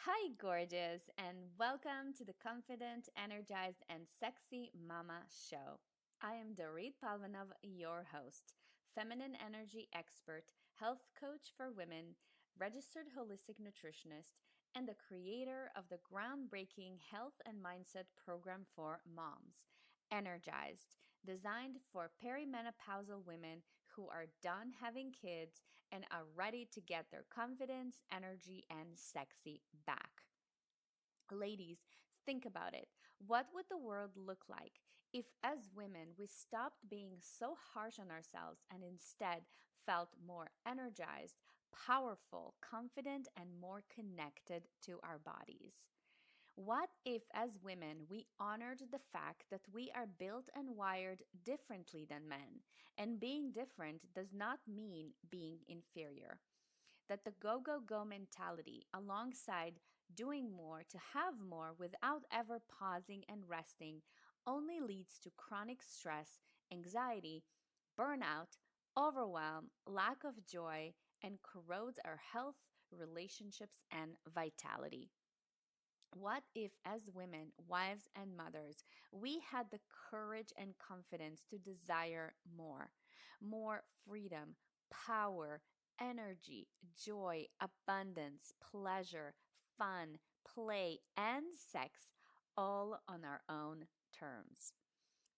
Hi, gorgeous, and welcome to the Confident, Energized, and Sexy Mama Show. I am Dorit Palvanov, your host, feminine energy expert, health coach for women, registered holistic nutritionist, and the creator of the groundbreaking health and mindset program for moms, Energized, designed for perimenopausal women who are done having kids and are ready to get their confidence, energy, and sexy back. Ladies, think about it. What would the world look like if, as women, we stopped being so harsh on ourselves and instead felt more energized, powerful, confident, and more connected to our bodies? What if, as women, we honored the fact that we are built and wired differently than men, and being different does not mean being inferior? That the go, go, go mentality, alongside doing more to have more without ever pausing and resting, only leads to chronic stress, anxiety, burnout, overwhelm, lack of joy, and corrodes our health, relationships, and vitality. What if, as women, wives, and mothers, we had the courage and confidence to desire more? More freedom, power, energy, joy, abundance, pleasure, fun, play, and sex, all on our own terms.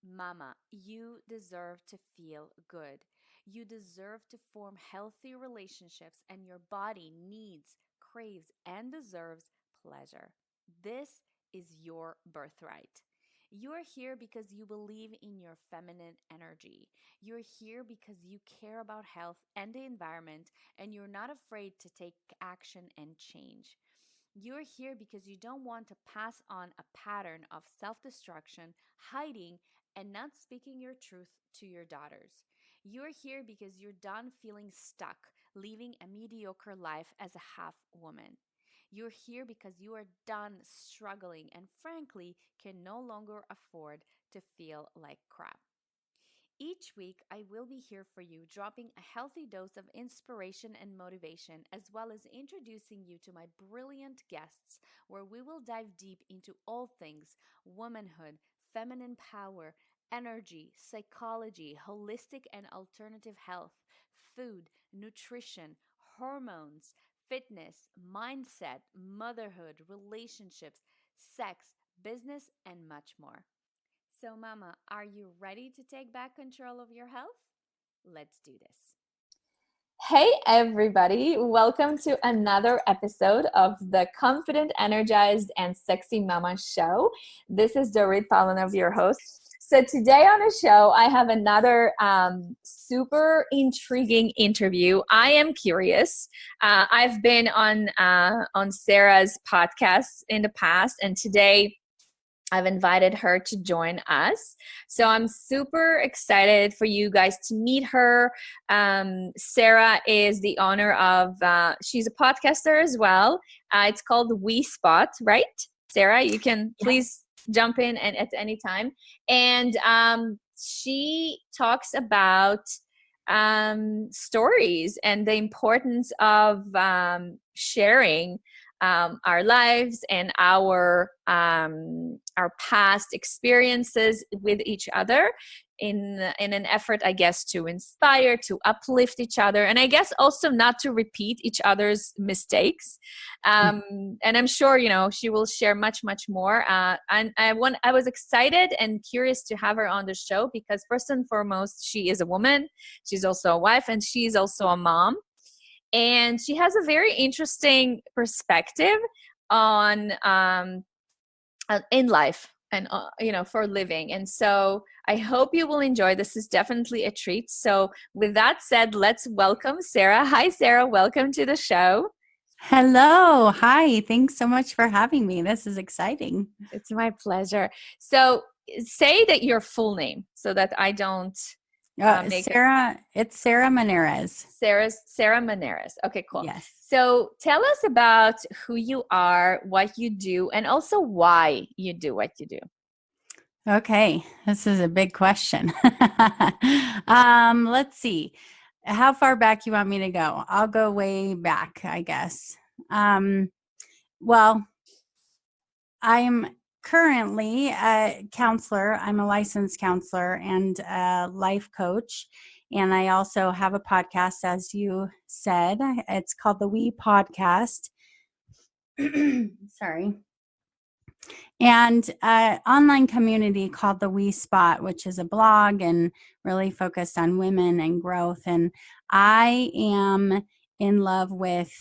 Mama, you deserve to feel good. You deserve to form healthy relationships, and your body needs, craves, and deserves pleasure. This is your birthright. You're here because you believe in your feminine energy. You're here because you care about health and the environment, and you're not afraid to take action and change. You're here because you don't want to pass on a pattern of self destruction, hiding, and not speaking your truth to your daughters. You're here because you're done feeling stuck, living a mediocre life as a half woman. You're here because you are done struggling and, frankly, can no longer afford to feel like crap. Each week, I will be here for you, dropping a healthy dose of inspiration and motivation, as well as introducing you to my brilliant guests, where we will dive deep into all things womanhood, feminine power, energy, psychology, holistic and alternative health, food, nutrition, hormones, fitness, mindset, motherhood, relationships, sex, business, and much more. So, Mama, are you ready to take back control of your health? Let's do this. Hey, everybody. Welcome to another episode of the Confident, Energized, and Sexy Mama Show. This is Dorit Palanov, your host. So today on the show, I have another super intriguing interview. I am curious. I've been on Sarah's podcast in the past, and today I've invited her to join us. So I'm super excited for you guys to meet her. Sarah is the owner of, she's a podcaster as well. It's called We Spot, right? Sarah, you can please jump in and at any time. And she talks about stories and the importance of sharing our lives and our past experiences with each other in an effort, I guess, to inspire, to uplift each other, and I guess also not to repeat each other's mistakes. And I'm sure she will share much more. And I was excited and curious to have her on the show because first and foremost, she is a woman. She's also a wife, and she's also a mom. And she has a very interesting perspective on in life and for living. And so I hope you will enjoy. This is definitely a treat. So with that said, let's welcome Sarah. Hi, Sarah. Welcome to the show. Hello. Hi. Thanks so much for having me. This is exciting. It's my pleasure. So say that your full name so that I don't It's Sarah Monares. Sarah Monares. Okay, cool. Yes. So tell us about who you are, what you do, and also why you do what you do. Okay. This is a big question. Let's see. How far back you want me to go? I'll go way back, I guess. Well, I'm currently a counselor. I'm a licensed counselor and a life coach. And I also have a podcast, as you said. It's called the We Podcast. Sorry. And an online community called the We Spot, which is a blog and really focused on women and growth. And I am in love with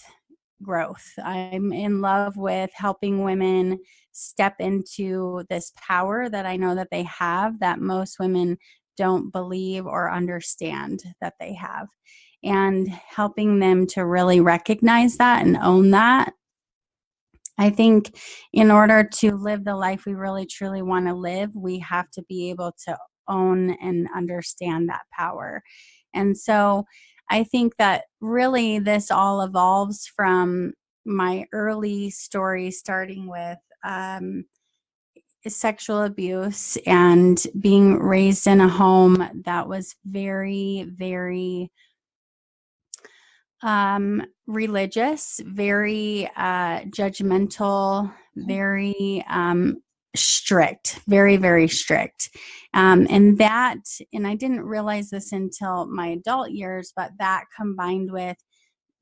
growth. I'm in love with helping women step into this power that I know that they have, that most women don't believe or understand that they have, and helping them to really recognize that and own that. I think in order to live the life we really truly want to live, we have to be able to own and understand that power. And so I think that really this all evolves from my early story, starting with sexual abuse and being raised in a home that was very, very religious, very judgmental, very strict, very, very strict. And I didn't realize this until my adult years, but that combined with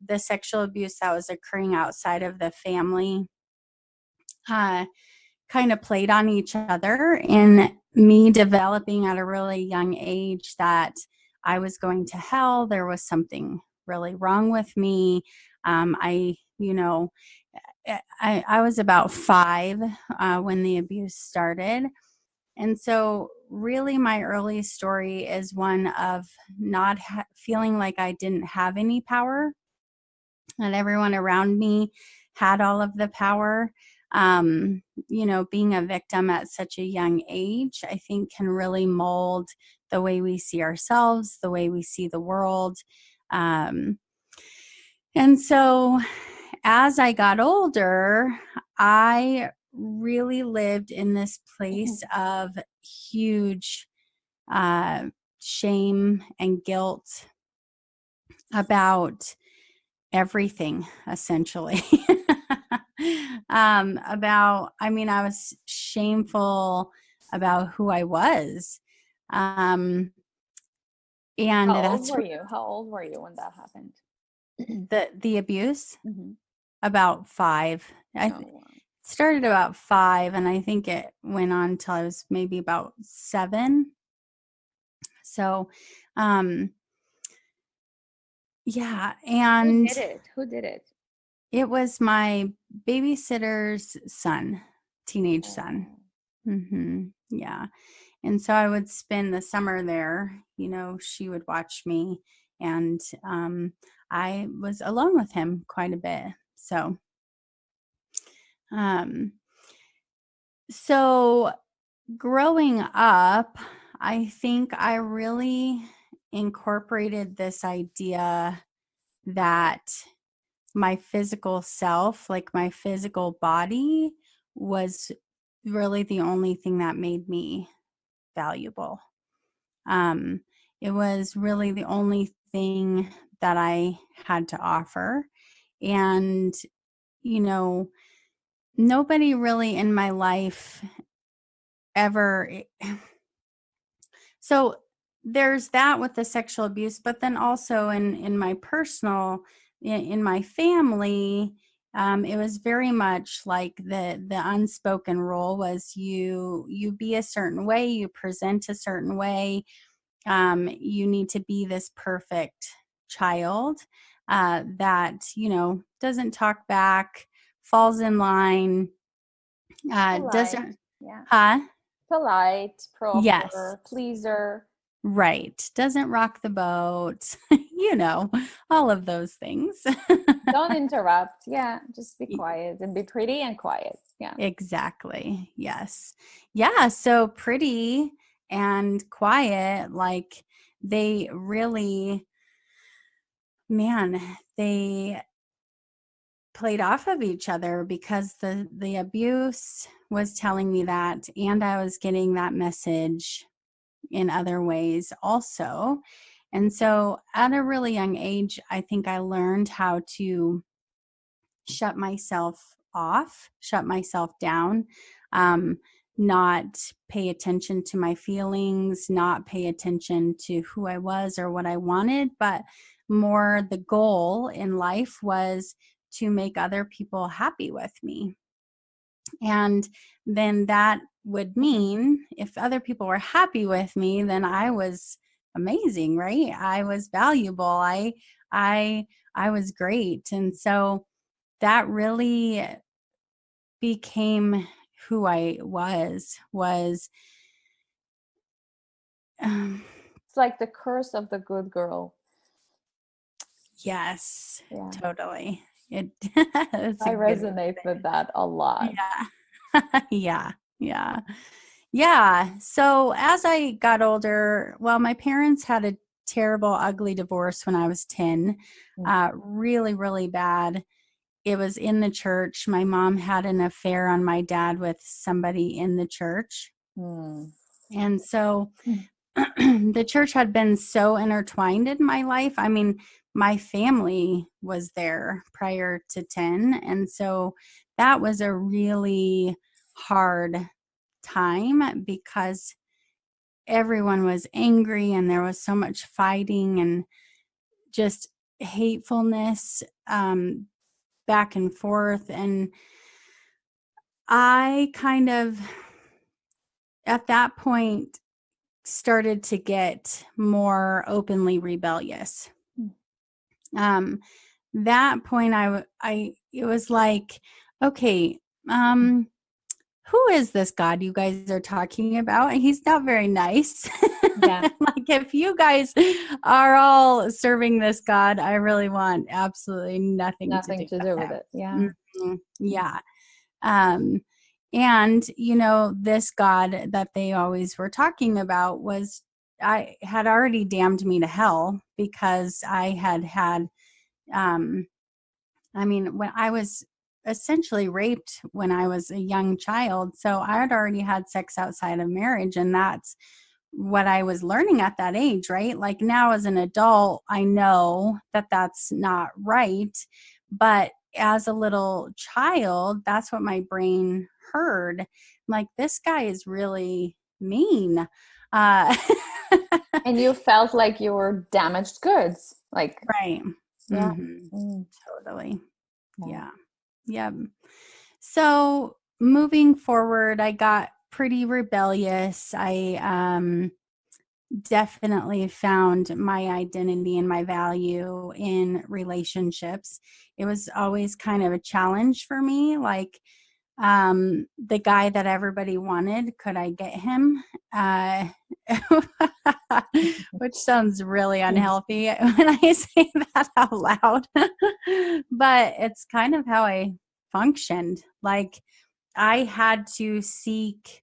the sexual abuse that was occurring outside of the family kind of played on each other, in me developing at a really young age that I was going to hell. There was something really wrong with me. I was about 5 when the abuse started. And so really my early story is one of not feeling like I didn't have any power, and everyone around me had all of the power. Being a victim at such a young age, I think can really mold the way we see ourselves, the way we see the world. And so as I got older, I really lived in this place of huge shame and guilt about everything, essentially. I was shameful about who I was. And How old were you? How old were you when that happened? The abuse. Mm-hmm. About 5. I started about 5, and I think it went on till I was maybe about 7. So, yeah. And Who did it? It was my babysitter's son, teenage son. Mm-hmm. Yeah. And so I would spend the summer there. She would watch me, and I was alone with him quite a bit. So growing up, I think I really incorporated this idea that my physical self, like my physical body, was really the only thing that made me valuable. It was really the only thing that I had to offer. And, nobody really in my life ever. So there's that with the sexual abuse, but then also in my personal, in my family, it was very much like the unspoken rule was you be a certain way, you present a certain way, you need to be this perfect child that doesn't talk back, falls in line, doesn't, Yeah. huh? Polite, proper, Yes. pleaser. Right. Doesn't rock the boat, all of those things. Don't interrupt. Yeah, just be quiet and be pretty and quiet. Yeah. Exactly. Yes. Yeah. So pretty and quiet, like they really, man, they played off of each other because the abuse was telling me that, and I was getting that message in other ways also. And so at a really young age, I think I learned how to shut myself off, shut myself down, not pay attention to my feelings, not pay attention to who I was or what I wanted, but more the goal in life was to make other people happy with me. And then that would mean if other people were happy with me, then I was amazing, right? I was valuable. I I was great. And so that really became who I was um, It's like the curse of the good girl. yes, Yeah. totally. It that's a I good way to resonate say with that a lot. it. Yeah. Yeah. Yeah. Yeah. So as I got older, well, my parents had a terrible, ugly divorce when I was 10. Really, really bad. It was in the church. My mom had an affair on my dad with somebody in the church. Mm. And so the church had been so intertwined in my life. I mean, my family was there prior to 10. And so that was a really hard time because everyone was angry and there was so much fighting and just hatefulness back and forth. And I kind of, at that point, started to get more openly rebellious. Um, that point, it was like, okay, who is this God you guys are talking about? And he's not very nice. Yeah. Like, if you guys are all serving this God, I really want absolutely nothing to do Nothing to do with it. Yeah. Yeah. Um, and, this God that they always were talking about I had already damned me to hell because I had, when I was essentially raped when I was a young child. So I had already had sex outside of marriage. And that's what I was learning at that age, right? Like now as an adult, I know that that's not right. But as a little child, that's what my brain heard. I'm like, this guy is really mean. Uh, And you felt like you were damaged goods. Like, right. yeah. Mm-hmm. Totally. Yeah. Yep. So moving forward, I got pretty rebellious. I definitely found my identity and my value in relationships. It was always kind of a challenge for me. Like, the guy that everybody wanted, could I get him? Which sounds really unhealthy when I say that out loud. But it's kind of how I functioned. Like, I had to seek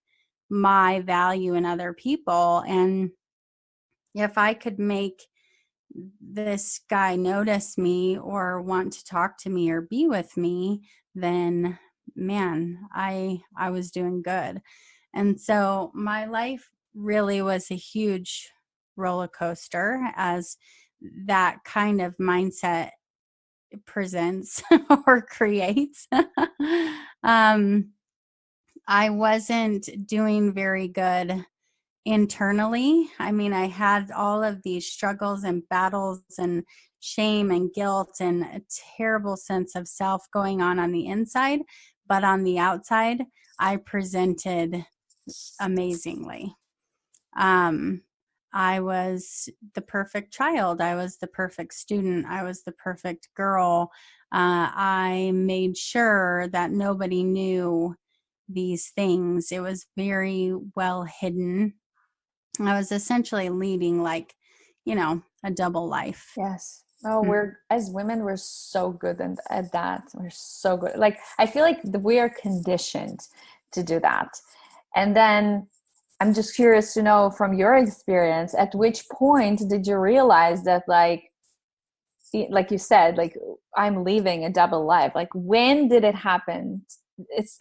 my value in other people. And if I could make this guy notice me or want to talk to me or be with me, then man, I was doing good. And so my life really was a huge roller coaster as that kind of mindset presents or creates. I wasn't doing very good internally. I mean, I had all of these struggles and battles and shame and guilt and a terrible sense of self going on the inside. But on the outside, I presented amazingly. I was the perfect child. I was the perfect student. I was the perfect girl. I made sure that nobody knew these things. It was very well hidden. I was essentially leading like, a double life. Yes. Oh, we're as women, we're so good at that. We're so good. Like, I feel like we are conditioned to do that. And then I'm just curious to know from your experience, at which point did you realize that, like you said, like, I'm leaving a double life? Like, when did it happen?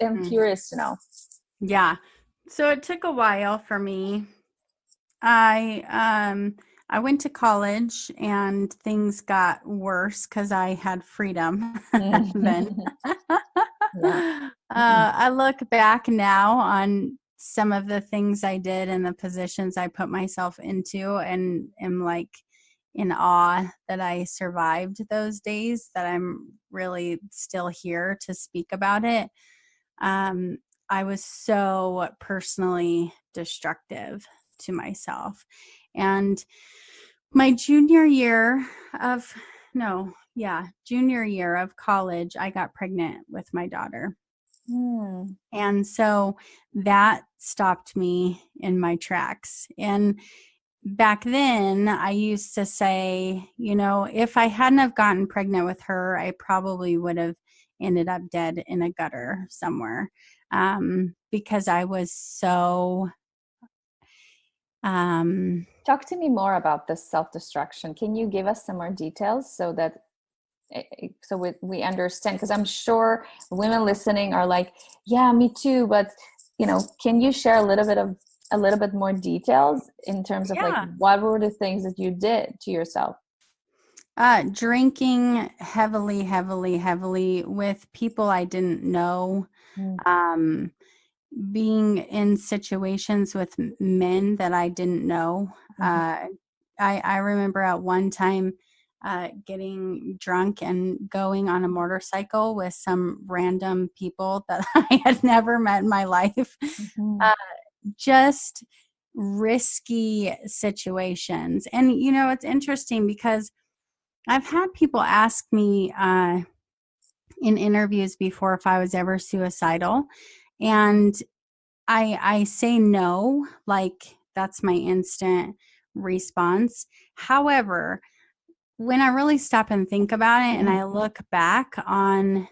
I'm curious to know. Yeah. So it took a while for me. I I went to college and things got worse because I had freedom then. Yeah. I look back now on some of the things I did and the positions I put myself into, and am like in awe that I survived those days, that I'm really still here to speak about it. I was so personally destructive to myself. And my junior year of college, I got pregnant with my daughter. And so that stopped me in my tracks. And back then I used to say, if I hadn't have gotten pregnant with her, I probably would have ended up dead in a gutter somewhere, because I was so Talk to me more about this self-destruction. Can you give us some more details so that we understand? Because I'm sure women listening are like, yeah, me too, but can you share a little bit more details in terms of like what were the things that you did to yourself? Drinking heavily with people I didn't know. Being in situations with men that I didn't know. I remember at one time getting drunk and going on a motorcycle with some random people that I had never met in my life. Just risky situations. And, it's interesting because I've had people ask me in interviews before if I was ever suicidal. And I say no, like that's my instant response. However, when I really stop and think about it and I look back on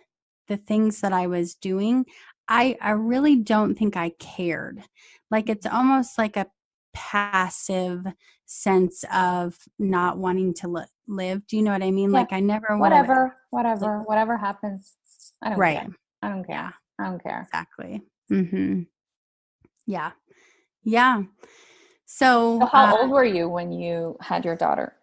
the things that I was doing, I really don't think I cared. Like it's almost like a passive sense of not wanting to live. Do you know what I mean? Yeah. Like I never would have. Whatever happens. I don't care. I don't care. Yeah. I don't care. Exactly. Yeah. Yeah. So how old were you when you had your daughter?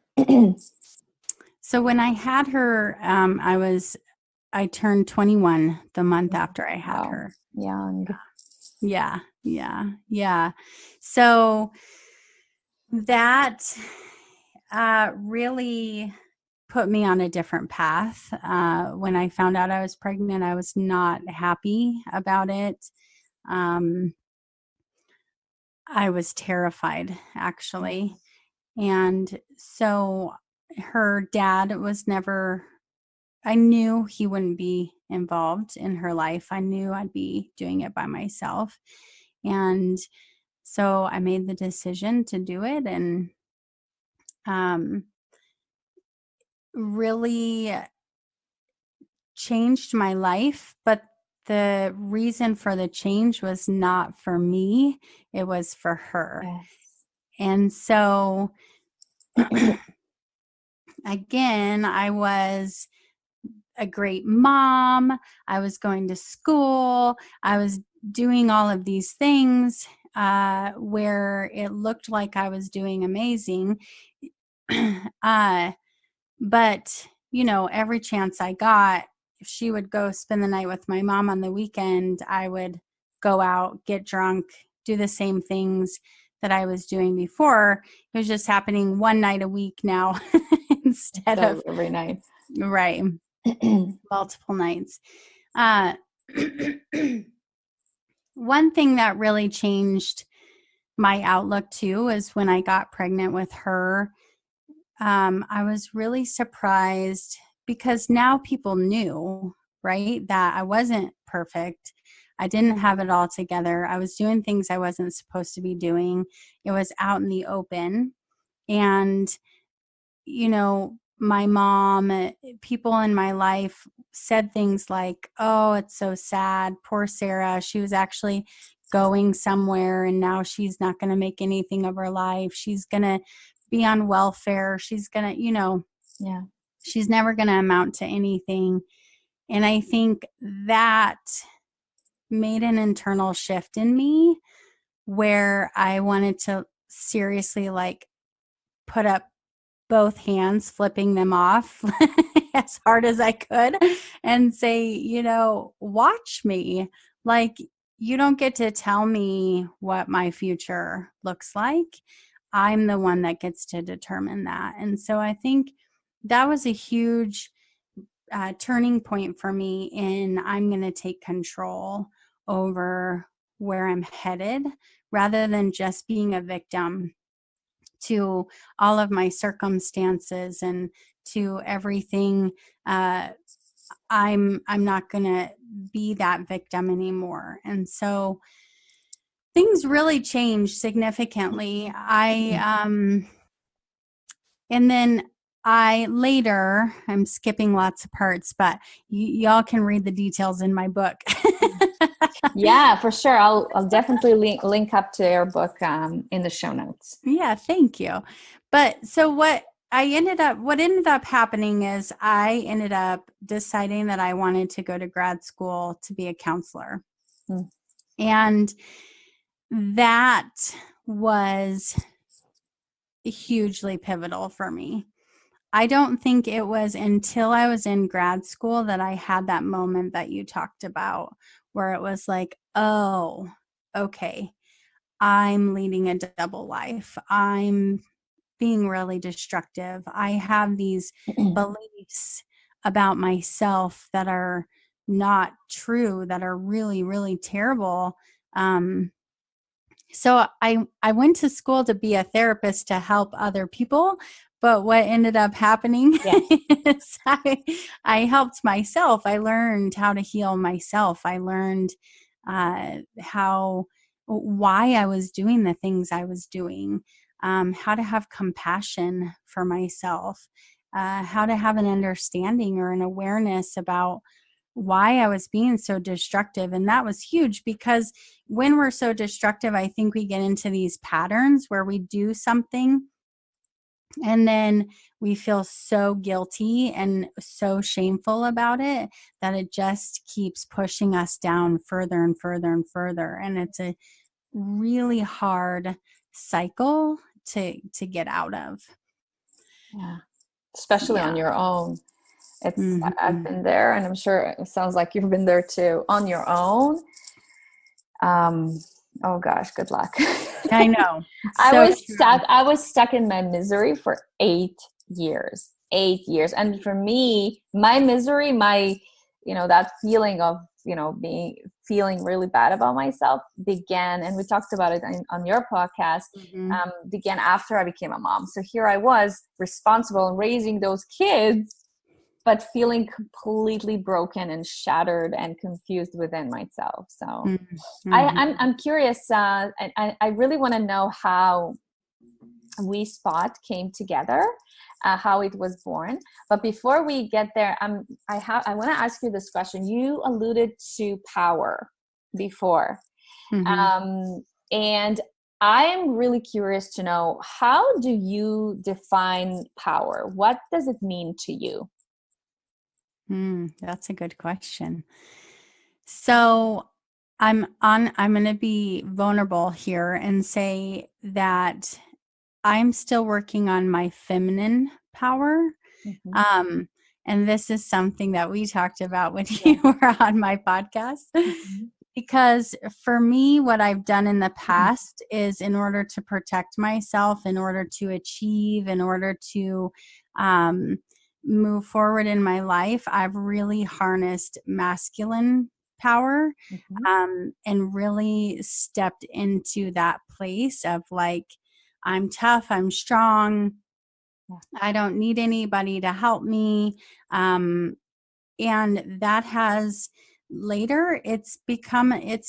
So when I had her, I turned 21 the month after I had her. Young. Yeah. So that really put me on a different path. When I found out I was pregnant, I was not happy about it. I was terrified, actually. And so her dad was never, I knew he wouldn't be involved in her life. I knew I'd be doing it by myself. And so I made the decision to do it, and really changed my life. But the reason for the change was not for me, it was for her. Yes. And so again, I was a great mom. I was going to school. I was doing all of these things where it looked like I was doing amazing. But, every chance I got, if she would go spend the night with my mom on the weekend, I would go out, get drunk, do the same things that I was doing before. It was just happening one night a week now instead of every night. Right. Multiple nights. One thing that really changed my outlook too is when I got pregnant with her. I was really surprised because now people knew, right, that I wasn't perfect. I didn't have it all together. I was doing things I wasn't supposed to be doing. It was out in the open. And, my mom, people in my life said things like, oh, it's so sad. Poor Sarah. She was actually going somewhere and now she's not going to make anything of her life. She's going to be on welfare. She's going to, she's never going to amount to anything. And I think that made an internal shift in me where I wanted to seriously put up both hands, flipping them off as hard as I could and say, watch me. Like, you don't get to tell me what my future looks like. I'm the one that gets to determine that. And so I think that was a huge turning point for me in I'm going to take control over where I'm headed rather than just being a victim to all of my circumstances and to everything. I'm not going to be that victim anymore. And so things really changed significantly. And then I'm skipping lots of parts, but y'all can read the details in my book. Yeah, for sure. I'll definitely link up to your book in the show notes. Yeah, thank you. But so what ended up happening is I ended up deciding that I wanted to go to grad school to be a counselor. Mm. And that was hugely pivotal for me. I don't think it was until I was in grad school that I had that moment that you talked about, where it was like, oh, okay, I'm leading a double life. I'm being really destructive. I have these beliefs about myself that are not true, that are really, really terrible. So I went to school to be a therapist to help other people. But what ended up happening is I helped myself. I learned how to heal myself. I learned why I was doing the things I was doing, how to have compassion for myself, how to have an understanding or an awareness about why I was being so destructive. And that was huge because when we're so destructive, I think we get into these patterns where we do something and then we feel so guilty and so shameful about it that it just keeps pushing us down further and further and further. And it's a really hard cycle to get out of. Yeah, especially on your own. I've Mm-hmm. been there, and I'm sure it sounds like you've been there too on your own. Oh gosh, good luck. I know. I So was stuck. I was stuck in my misery for 8 years. 8 years, and for me, my misery, that feeling of feeling really bad about myself began, and we talked about it on your podcast. Mm-hmm. Began after I became a mom. So here I was responsible in raising those kids, but feeling completely broken and shattered and confused within myself. So Mm-hmm. I'm curious. I really want to know how We Spot came together, how it was born. But before we get there, I want to ask you this question. You alluded to power before, Mm-hmm. and I'm really curious to know, how do you define power? What does it mean to you? That's a good question. So I'm going to be vulnerable here and say that I'm still working on my feminine power. Mm-hmm. And this is something that we talked about when you were on my podcast. Mm-hmm. Because for me, what I've done in the past is, in order to protect myself, in order to achieve, in order to move forward in my life, I've really harnessed masculine power, Mm-hmm. and really stepped into that place of like, I'm tough, I'm strong, I don't need anybody to help me. And that has later it's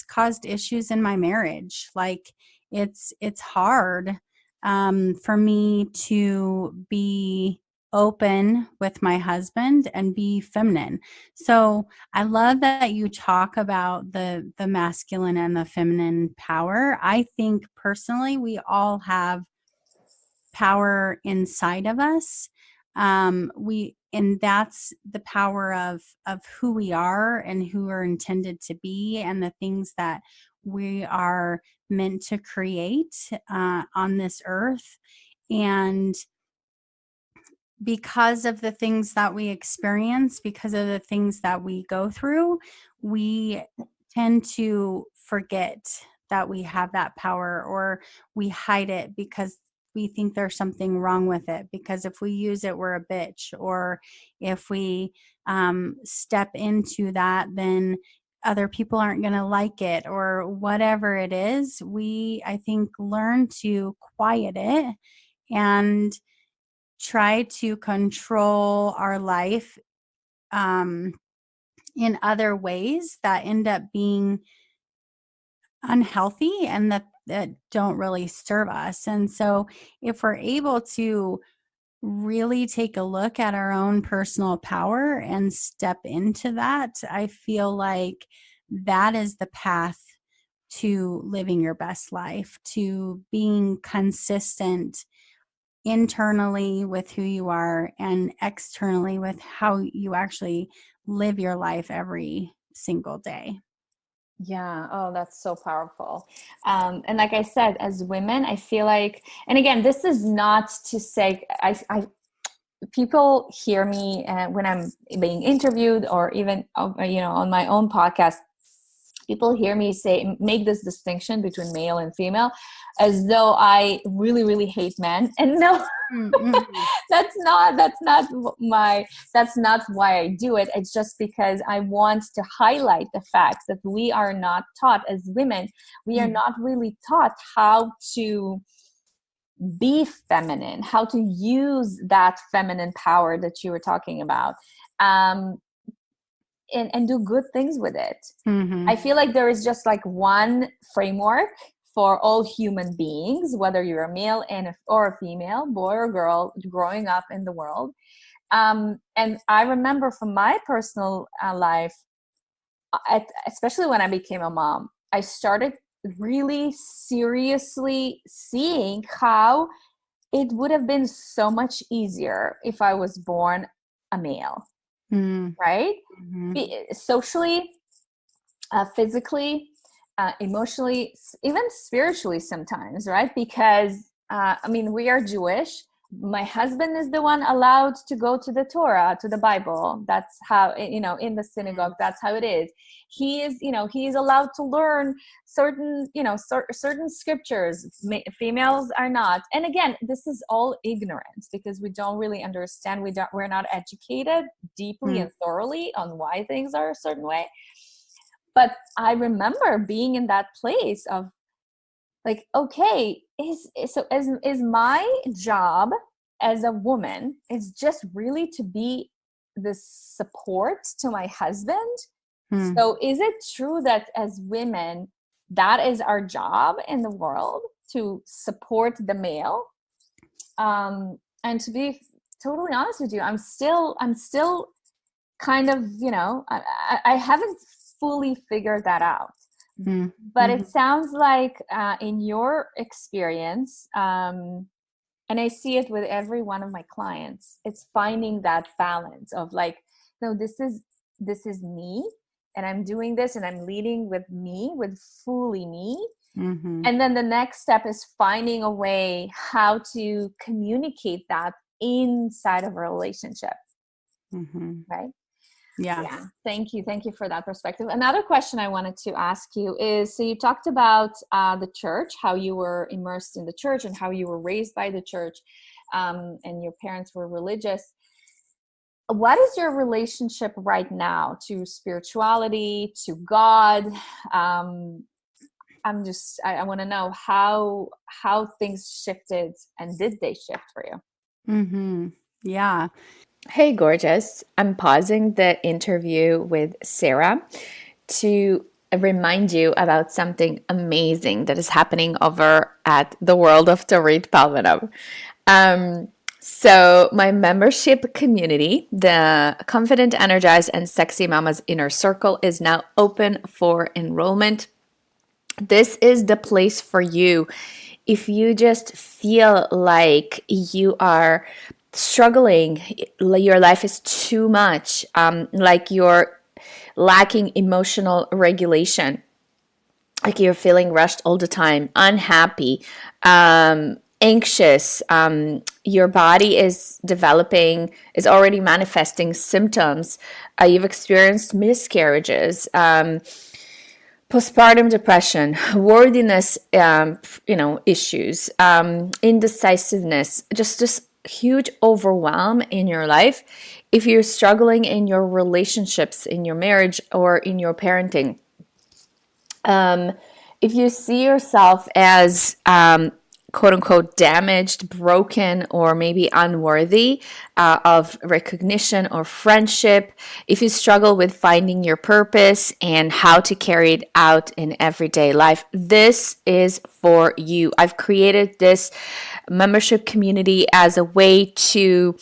caused issues in my marriage. Like, it's hard for me to be open with my husband and be feminine. So I love that you talk about the masculine and the feminine power. I think personally we all have power inside of us. And that's the power of who we are and who we're intended to be, and the things that we are meant to create on this earth. And because of the things that we experience, because of the things that we go through, we tend to forget that we have that power, or we hide it because we think there's something wrong with it, because if we use it, we're a bitch, or if we step into that, then other people aren't going to like it, or whatever it is. We, I think, learn to quiet it and try to control our life in other ways that end up being unhealthy and that don't really serve us. And so if we're able to really take a look at our own personal power and step into that, I feel like that is the path to living your best life, to being consistent internally with who you are and externally with how you actually live your life every single day. Yeah. Oh, that's so powerful. And like I said, as women, I feel like, and again, this is not to say, people hear me when I'm being interviewed, or even, on my own podcast, people hear me make this distinction between male and female, as though I really, really hate men. And no, that's not why I do it. It's just because I want to highlight the fact that we are not taught, as women, we are not really taught how to be feminine, how to use that feminine power that you were talking about, and do good things with it. I feel like there is just like one framework for all human beings, whether you're a male or a female, boy or girl, growing up in the world. And I remember from my personal life, especially when I became a mom, I started really seriously seeing how it would have been so much easier if I was born a male, right? Socially, physically, emotionally, even spiritually sometimes, right? Because, we are Jewish. My husband is the one allowed to go to the Torah, to the Bible. That's how, in the synagogue, that's how it is. He is allowed to learn certain scriptures. Females are not. And again, this is all ignorance, because we don't really understand. We're not educated deeply and thoroughly on why things are a certain way. But I remember being in that place of like, okay, is my job as a woman is just really to be the support to my husband? So is it true that as women, that is our job in the world, to support the male? And to be totally honest with you, I'm still kind of, I haven't fully figured that out. But it sounds like in your experience, and I see it with every one of my clients, it's finding that balance of like, no, this is me, and I'm doing this, and I'm leading with me, with fully me. And then the next step is finding a way how to communicate that inside of a relationship. Right? Yeah. Thank you for that perspective. Another question I wanted to ask you is, so you talked about the church, how you were immersed in the church and how you were raised by the church, and your parents were religious. What is your relationship right now to spirituality, to God? I want to know how things shifted, and did they shift for you? Yeah. Hey, gorgeous. I'm pausing the interview with Sarah to remind you about something amazing that is happening over at the World of Dorit Palvanov. So my membership community, the Confident, Energized, and Sexy Mamas Inner Circle, is now open for enrollment. This is the place for you. If you just feel like you are struggling, your life is too much, like you're lacking emotional regulation, like you're feeling rushed all the time, unhappy, anxious, your body is already manifesting symptoms, you've experienced miscarriages, postpartum depression, worthiness, issues, indecisiveness, just huge overwhelm in your life. If you're struggling in your relationships, in your marriage, or in your parenting, if you see yourself as quote unquote damaged, broken, or maybe unworthy of recognition or friendship, if you struggle with finding your purpose and how to carry it out in everyday life, this is for you. I've created this membership community as a way to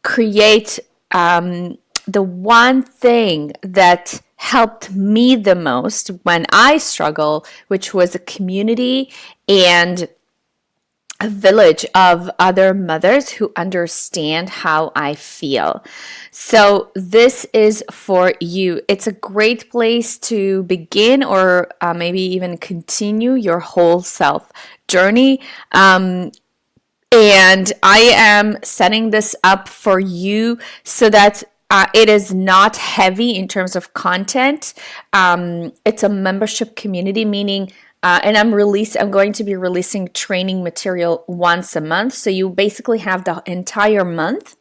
create the one thing that helped me the most when I struggle, which was a community and a village of other mothers who understand how I feel. So this is for you. It's a great place to begin, or maybe even continue your whole self journey. And I am setting this up for you so that it is not heavy in terms of content. It's a membership community, meaning, and I'm going to be releasing training material once a month. So you basically have the entire month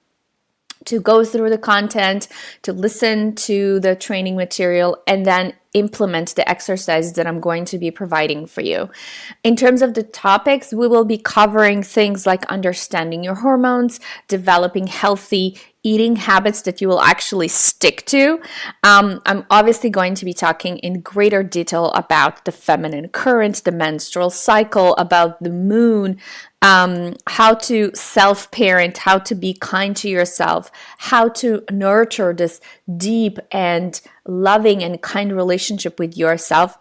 to go through the content, to listen to the training material, and then implement the exercises that I'm going to be providing for you. In terms of the topics, we will be covering things like understanding your hormones, developing healthy eating habits that you will actually stick to. I'm obviously going to be talking in greater detail about the feminine current, the menstrual cycle, about the moon, how to self-parent, how to be kind to yourself, how to nurture this deep and loving and kind relationship with yourself,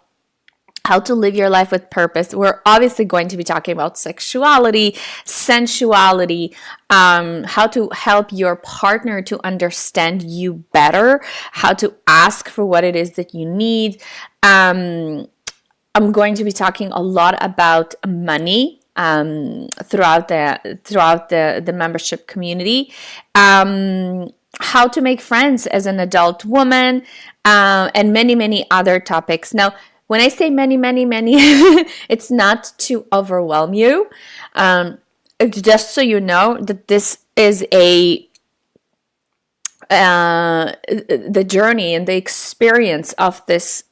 how to live your life with purpose. We're obviously going to be talking about sexuality, sensuality, how to help your partner to understand you better, how to ask for what it is that you need. I'm going to be talking a lot about money throughout the membership community. How to make friends as an adult woman, and many other topics. Now, when I say many, it's not to overwhelm you. It's just so you know that this is the journey and the experience of this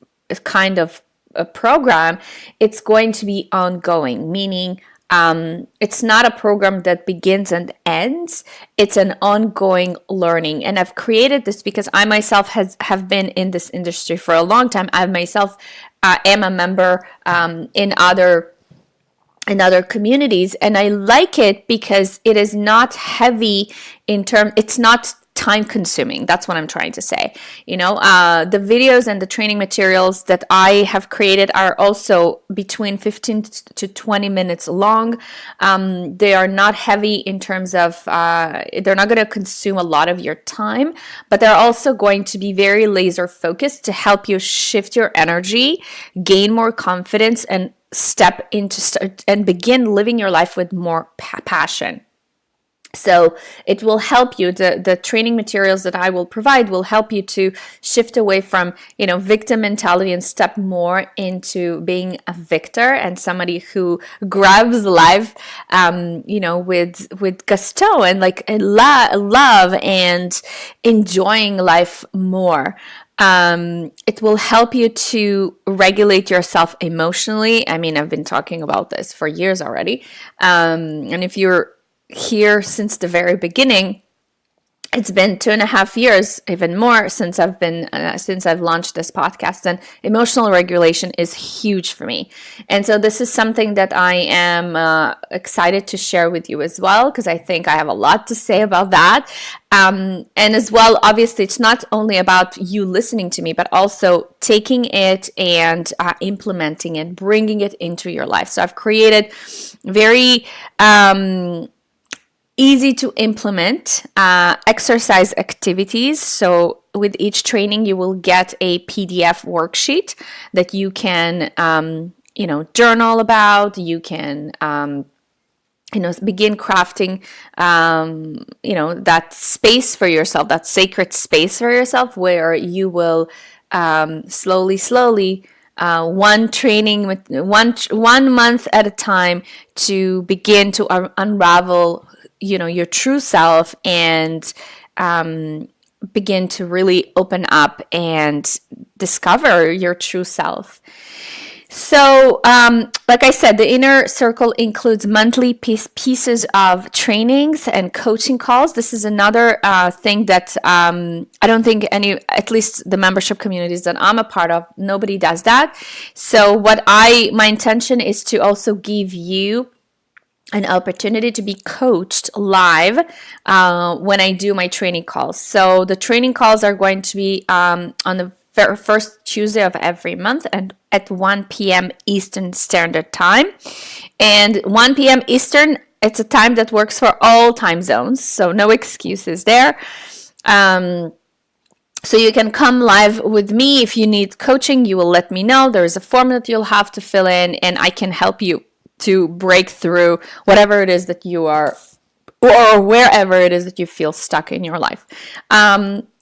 kind of a program. It's going to be ongoing, meaning it's not a program that begins and ends. It's an ongoing learning. And I've created this because I myself have been in this industry for a long time. I myself am a member in other communities, and I like it because it is not heavy it's not time consuming. That's what I'm trying to say. The videos and the training materials that I have created are also between 15 to 20 minutes long. They are not heavy in terms of, they're not going to consume a lot of your time, but they're also going to be very laser focused to help you shift your energy, gain more confidence, and and begin living your life with more passion. So it will help you. The training materials that I will provide will help you to shift away from, victim mentality and step more into being a victor and somebody who grabs life, with gusto and love and enjoying life more. It will help you to regulate yourself emotionally. I mean, I've been talking about this for years already. And if you're here since the very beginning, it's been 2.5 years, even more, since I've launched this podcast, and emotional regulation is huge for me. And so this is something that I am excited to share with you as well, because I think I have a lot to say about that. And as well, obviously, it's not only about you listening to me, but also taking it and implementing it, bringing it into your life. So I've created very easy to implement exercise activities. So with each training, you will get a PDF worksheet that you can, journal about. You can begin crafting, that space for yourself, that sacred space for yourself, where you will slowly, one training with one month at a time, to begin to unravel, your true self, and begin to really open up and discover your true self. So, like I said, the inner circle includes monthly pieces of trainings and coaching calls. This is another thing that I don't think at least the membership communities that I'm a part of, nobody does that. So, my intention is to also give you an opportunity to be coached live when I do my training calls. So the training calls are going to be on the first Tuesday of every month, and at 1 p.m. Eastern Standard Time. And 1 p.m. Eastern, it's a time that works for all time zones, so no excuses there. So you can come live with me. If you need coaching, you will let me know. There is a form that you'll have to fill in, and I can help you to break through whatever it is that you are, or wherever it is that you feel stuck in your life.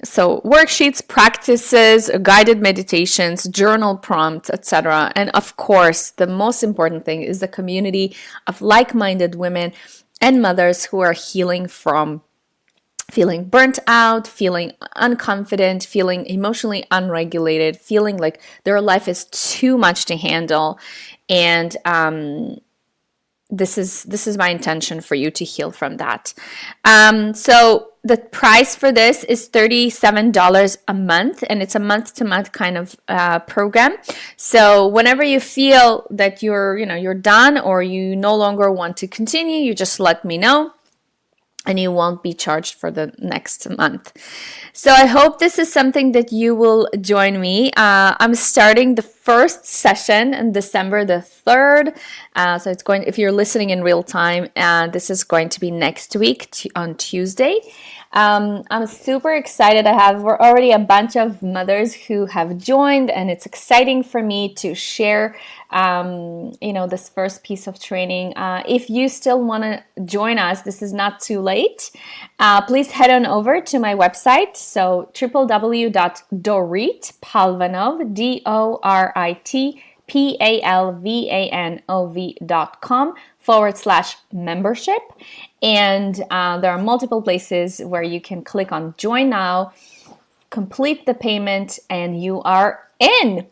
So worksheets, practices, guided meditations, journal prompts, etc. And of course, the most important thing is the community of like-minded women and mothers who are healing from feeling burnt out, feeling unconfident, feeling emotionally unregulated, feeling like their life is too much to handle. And this is my intention for you to heal from that. So the price for this is $37 a month, and it's a month-to-month kind of program. So whenever you feel that you're done, or you no longer want to continue, you just let me know, and you won't be charged for the next month. So I hope this is something that you will join me. I'm starting the first session on December the 3rd. So it's going, if you're listening in real time, this is going to be next week on Tuesday. I'm super excited. We're already a bunch of mothers who have joined, and it's exciting for me to share, this first piece of training. If you still want to join us, this is not too late. Please head on over to my website. So www.doritpalvanov, DORITPALVANOV.com/membership. And there are multiple places where you can click on join now, complete the payment, and you are in.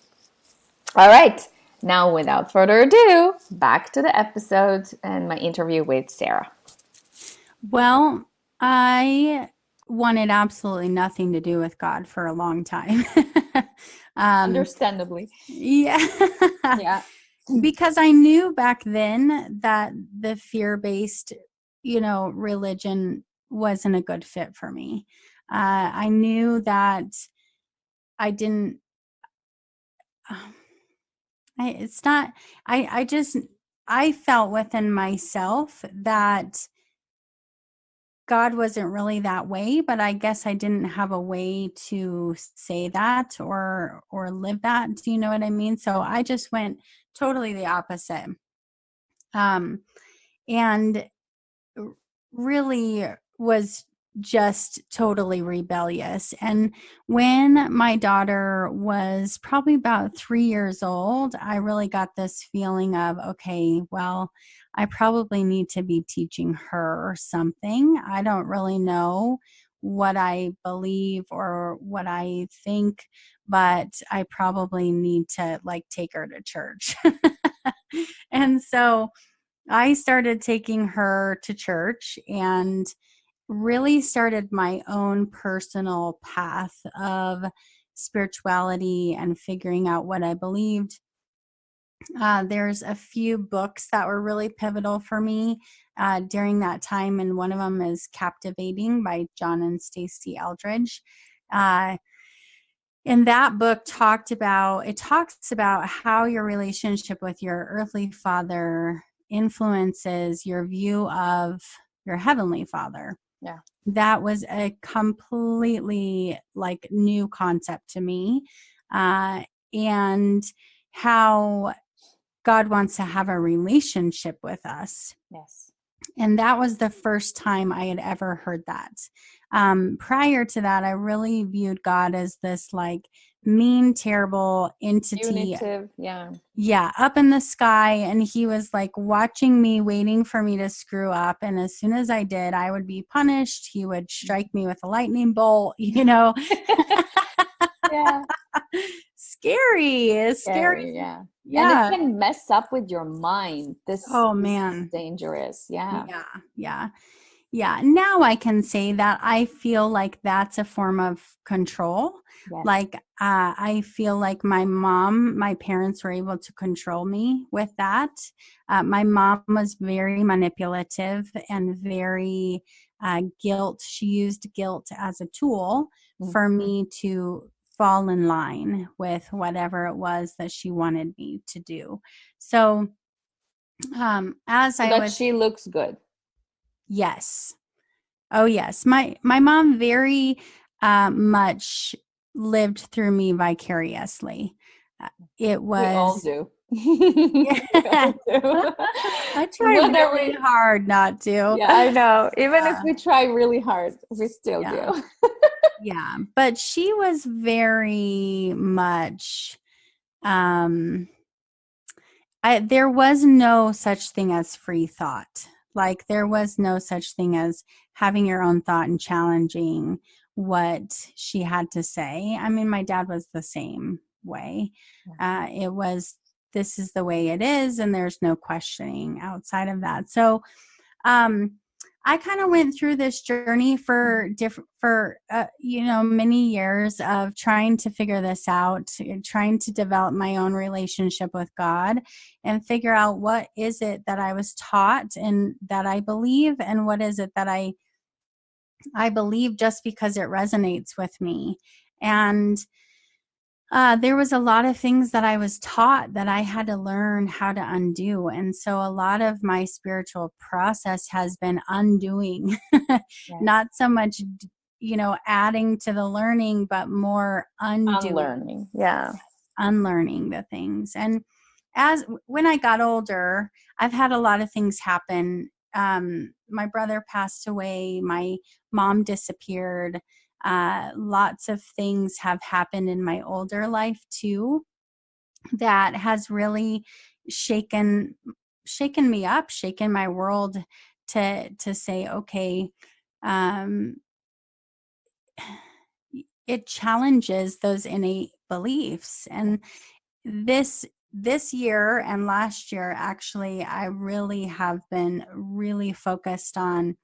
All right. Now, without further ado, back to the episode and my interview with Sarah. Well, I wanted absolutely nothing to do with God for a long time. Understandably. Yeah. Yeah. Because I knew back then that the fear-based, religion wasn't a good fit for me. I knew that I didn't, I felt within myself that God wasn't really that way, but I guess I didn't have a way to say that or live that. Do you know what I mean? So I just went totally the opposite. And really was just totally rebellious. And when my daughter was probably about 3 years old, I really got this feeling of, okay, well, I probably need to be teaching her something. I don't really know what I believe or what I think, but I probably need to take her to church. And so I started taking her to church and really started my own personal path of spirituality and figuring out what I believed. There's a few books that were really pivotal for me during that time, and one of them is Captivating by John and Stacey Eldridge. And that book talks about how your relationship with your earthly father influences your view of your heavenly father. Yeah. That was a completely new concept to me. And how God wants to have a relationship with us. Yes. And that was the first time I had ever heard that. Prior to that, I really viewed God as this like mean, terrible entity. Punitive, yeah. Yeah, up in the sky. And he was like watching me, waiting for me to screw up. And as soon as I did, I would be punished. He would strike me with a lightning bolt, you know. Yeah. Scary, scary. Scary, yeah. And it Yeah. can mess up with your mind. Oh, This is man. dangerous. Yeah. Yeah. Yeah. Yeah, now I can say that I feel like that's a form of control. Yes. Like, I feel like my parents were able to control me with that. My mom was very manipulative and very guilt. She used guilt as a tool for me to fall in line with whatever it was that she wanted me to do. So, as So I that was, she looks good. yes. Oh yes, my mom very much lived through me vicariously. It We all was do. We yeah. all do. I try Whether really we, hard not to. yeah, I know. Even if Yeah, we try really hard, we still yeah, do. yeah. But she was very much um there was no such thing as free thought. Like there was no such thing as having your own thought and challenging what she had to say. I mean, my dad was the same way. It was, this is the way it is, and there's no questioning outside of that. So, um, I kind of went through this journey for many years of trying to figure this out, trying to develop my own relationship with God and figure out what is it that I was taught and that I believe, and what is it that I believe just because it resonates with me. And there was a lot of things that I was taught that I had to learn how to undo. And so a lot of my spiritual process has been undoing, Yeah. not so much, adding to the learning, but more undoing, Unlearning. Yeah. unlearning the things. And when I got older, I've had a lot of things happen. My brother passed away. My mom disappeared. Lots of things have happened in my older life too that has really shaken me up, shaken my world to say, okay, um, it challenges those innate beliefs. And this year and last year, actually, I really have been really focused on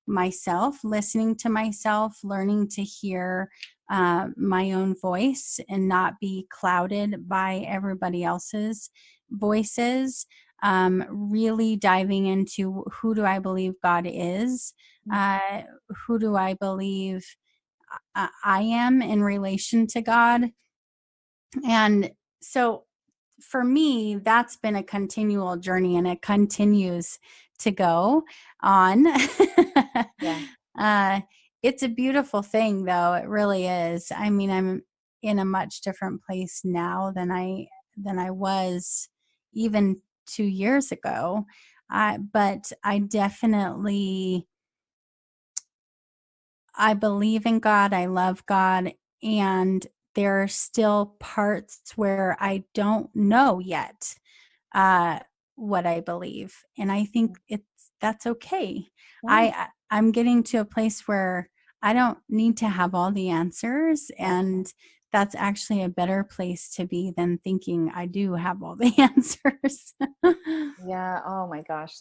myself, listening to myself, learning to hear my own voice and not be clouded by everybody else's voices. Really diving into, who do I believe God is? Who do I believe I am in relation to God? And so for me, that's been a continual journey, and it continues to go on. Yeah. It's a beautiful thing, though. It really is. I mean, I'm in a much different place now than I was even 2 years ago. But I believe in God. I love God. And there are still parts where I don't know yet uh, what I believe. And I think that's okay. I'm getting to a place where I don't need to have all the answers. And that's actually a better place to be than thinking I do have all the answers. Yeah. Oh my gosh.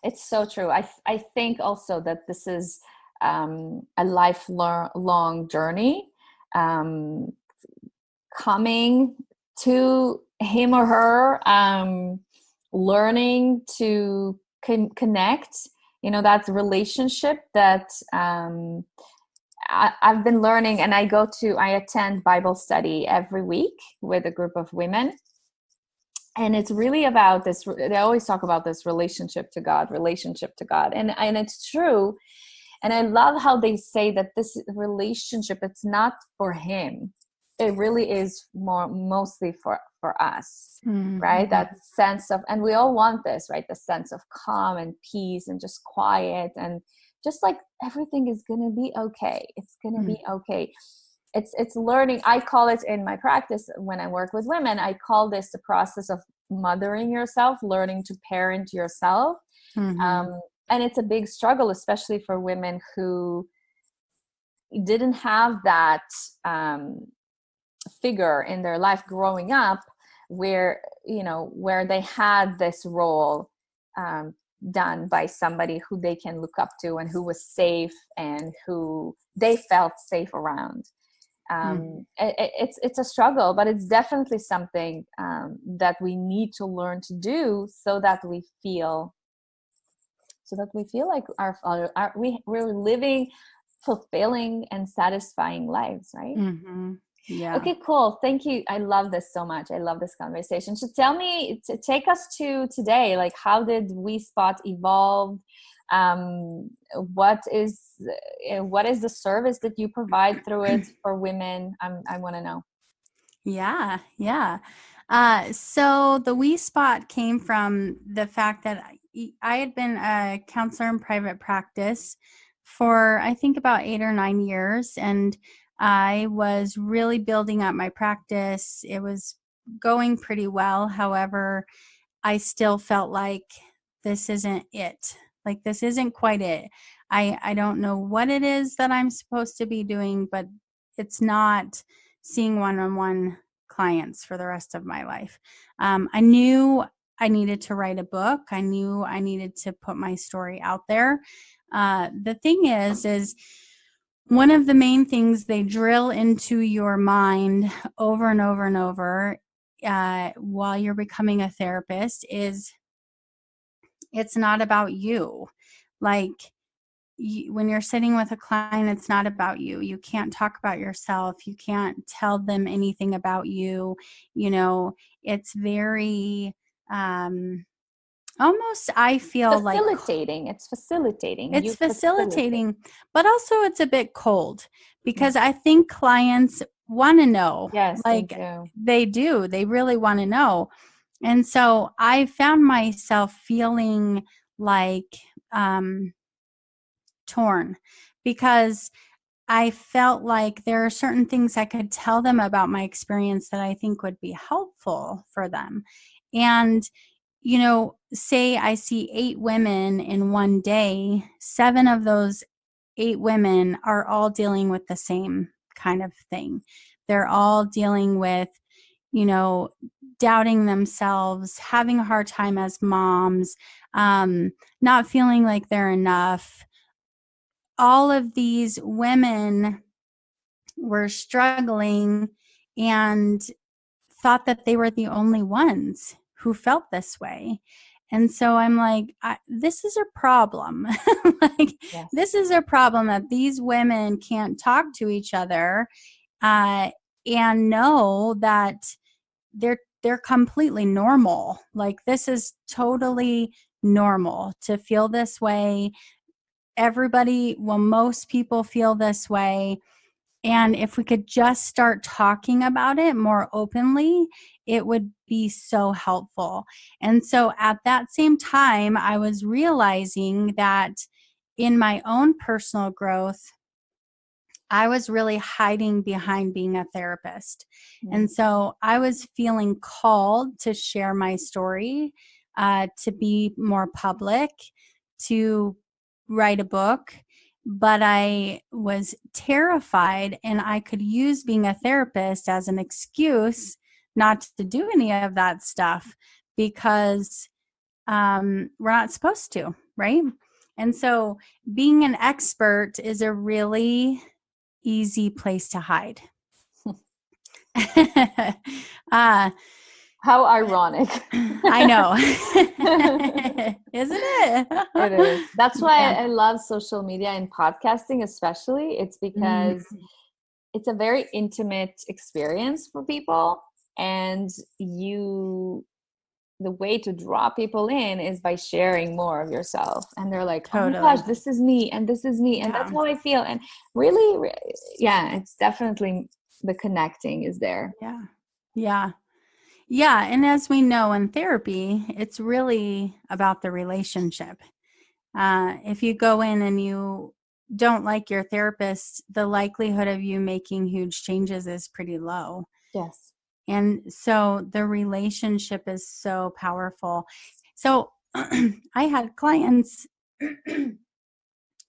It's so true. I think also that this is a lifelong journey, um, coming to him or her, learning to connect, that relationship that I've been learning. And I attend Bible study every week with a group of women. And it's really about this. They always talk about this relationship to God. And it's true. And I love how they say that this relationship, it's not for him. it really is mostly for us, right? Mm-hmm. That sense of, and we all want this, right? The sense of calm and peace and just quiet, and just like everything is going to be okay. It's going to be okay. It's learning. I call it in my practice when I work with women, I call this the process of mothering yourself, learning to parent yourself. Mm-hmm. And it's a big struggle, especially for women who didn't have that figure in their life growing up, where where they had this role done by somebody who they can look up to and who was safe and who they felt safe around. It's a struggle, but it's definitely something that we need to learn to do so that we feel like we're living fulfilling and satisfying lives, right? Mm-hmm. Yeah. Okay, cool. Thank you. I love this so much. I love this conversation. So tell me, take us to today. Like, how did We Spot evolve? What is the service that you provide through it for women? I want to know. Yeah, yeah. So the We Spot came from the fact that I had been a counselor in private practice for, I think, about 8 or 9 years, and I was really building up my practice. It was going pretty well. However, I still felt like this isn't it. Like, this isn't quite it. I don't know what it is that I'm supposed to be doing, but it's not seeing one-on-one clients for the rest of my life. I knew I needed to write a book. I knew I needed to put my story out there. The thing is one of the main things they drill into your mind over and over and over while you're becoming a therapist is it's not about you. Like, when you're sitting with a client, it's not about you. You can't talk about yourself. You can't tell them anything about you. It's very almost, I feel like Facilitating. It's facilitating. it's You facilitate. facilitating, but also it's a bit cold because I think clients want to know. Yes, Like, they do. they do. They really want to know. And so I found myself feeling like torn because I felt like there are certain things I could tell them about my experience that I think would be helpful for them. And, say I see 8 women in one day, 7 of those 8 women are all dealing with the same kind of thing. They're all dealing with, doubting themselves, having a hard time as moms, not feeling like they're enough. All of these women were struggling and thought that they were the only ones who felt this way. And so I'm like, this is a problem. Like, Yes. this is a problem that these women can't talk to each other and know that they're completely normal. Like, this is totally normal to feel this way. Most people feel this way. And if we could just start talking about it more openly, it would be so helpful. And so at that same time, I was realizing that in my own personal growth, I was really hiding behind being a therapist. And so I was feeling called to share my story, to be more public, to write a book. But I was terrified, and I could use being a therapist as an excuse not to do any of that stuff because we're not supposed to, right? And so being an expert is a really easy place to hide. How ironic. I know. Isn't it? It is. That's why Yeah. I love social media and podcasting, especially. It's because it's a very intimate experience for people. And the way to draw people in is by sharing more of yourself. And they're like, oh my gosh, this is me, and this is me, and that's how I feel. And really, yeah, it's definitely the connecting is there. Yeah. Yeah. Yeah. And as we know in therapy, it's really about the relationship. If you go in and you don't like your therapist, the likelihood of you making huge changes is pretty low. Yes. And so the relationship is so powerful. So I had clients,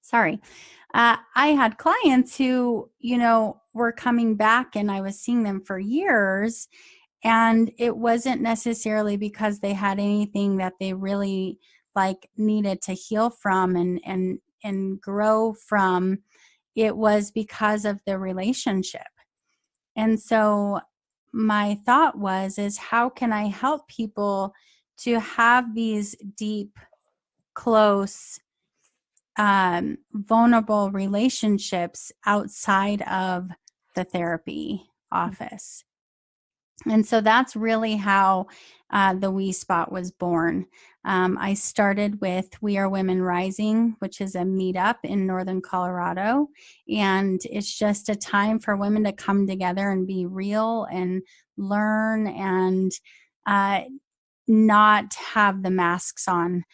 sorry, I had clients who, were coming back and I was seeing them for years. And it wasn't necessarily because they had anything that they really needed to heal from and grow from. It was because of the relationship. And so my thought is how can I help people to have these deep, close, vulnerable relationships outside of the therapy office? And so that's really how the We Spot was born. I started with We Are Women Rising, which is a meetup in Northern Colorado. And it's just a time for women to come together and be real and learn and not have the masks on.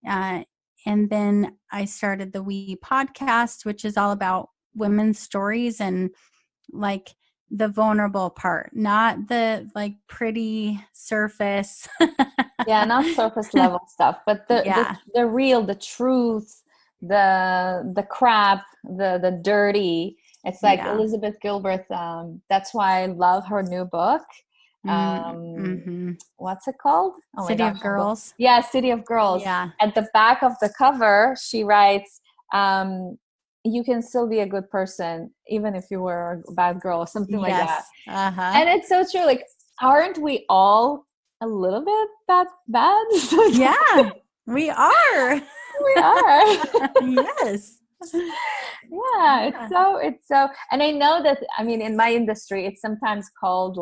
And then I started the We podcast, which is all about women's stories and the vulnerable part, not the pretty surface. Yeah, not surface level stuff, but Yeah. the real, the truth, the crap, the dirty. It's like Yeah. Elizabeth Gilbert. That's why I love her new book. Mm-hmm. What's it called? Oh my City gosh. of Girls. Yeah, City of Girls. Yeah. At the back of the cover, she writes, you can still be a good person even if you were a bad girl or something like that. Yes. Uh-huh. And it's so true. Like, aren't we all a little bit that bad? Yeah, we are. We are. Yes. Yeah, it's so, and I know that, I mean, in my industry, it's sometimes called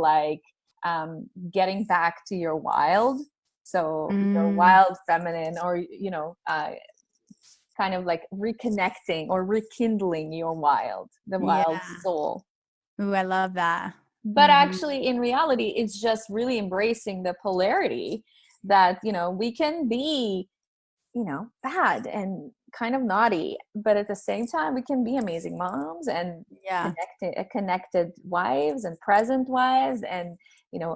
getting back to your wild. So your wild feminine, or, kind of like reconnecting or rekindling your the wild Yeah. soul. Ooh, I love that. But actually, in reality, it's just really embracing the polarity that, we can be, bad and kind of naughty, but at the same time, we can be amazing moms and Yeah. connected wives and present wives and,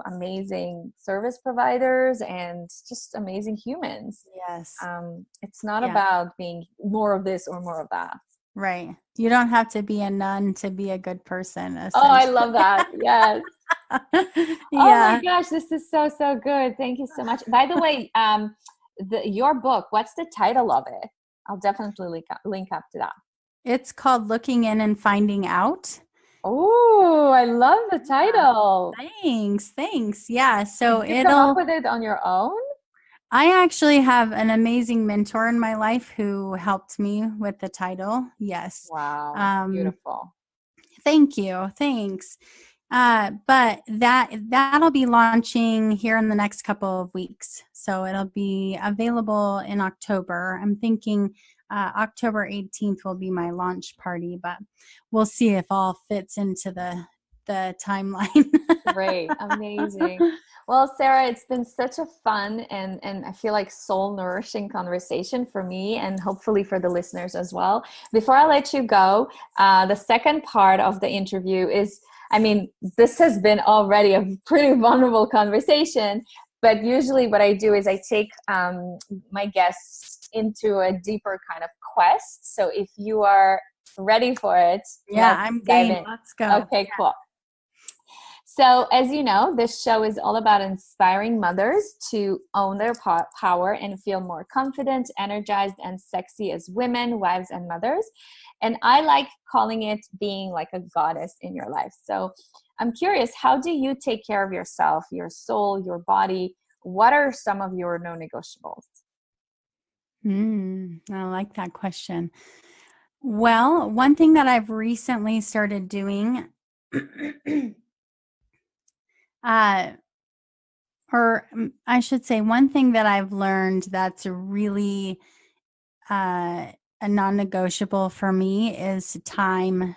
amazing service providers and just amazing humans. Yes. It's not Yeah. about being more of this or more of that. Right. You don't have to be a nun to be a good person. Oh, I love that. Yes. Oh my Yeah. gosh, this is so, so good. Thank you so much. By the way, your book, what's the title of it? I'll definitely link up to that. It's called Looking In and Finding Out. Oh, I love the title. Thanks. Yeah. So Did you come up with it on your own? I actually have an amazing mentor in my life who helped me with the title. Yes. Wow. Beautiful. Thank you. Thanks. But that'll be launching here in the next couple of weeks. So it'll be available in October. I'm thinking October 18th will be my launch party, but we'll see if all fits into the timeline. Great. Amazing. Well, Sarah, it's been such a fun and I feel like soul nourishing conversation for me and hopefully for the listeners as well. Before I let you go, the second part of the interview is, I mean, this has been already a pretty vulnerable conversation, but usually what I do is I take my guests into a deeper kind of quest. So if you are ready for it, Yeah, I'm game. Let's go. Okay, cool. So, as you know, this show is all about inspiring mothers to own their power and feel more confident, energized, and sexy as women, wives, and mothers. And I like calling it being like a goddess in your life. So, I'm curious, how do you take care of yourself, your soul, your body? What are some of your non-negotiables? I like that question. Well, one thing that I've recently started doing or I should say, one thing that I've learned that's really a non-negotiable for me is time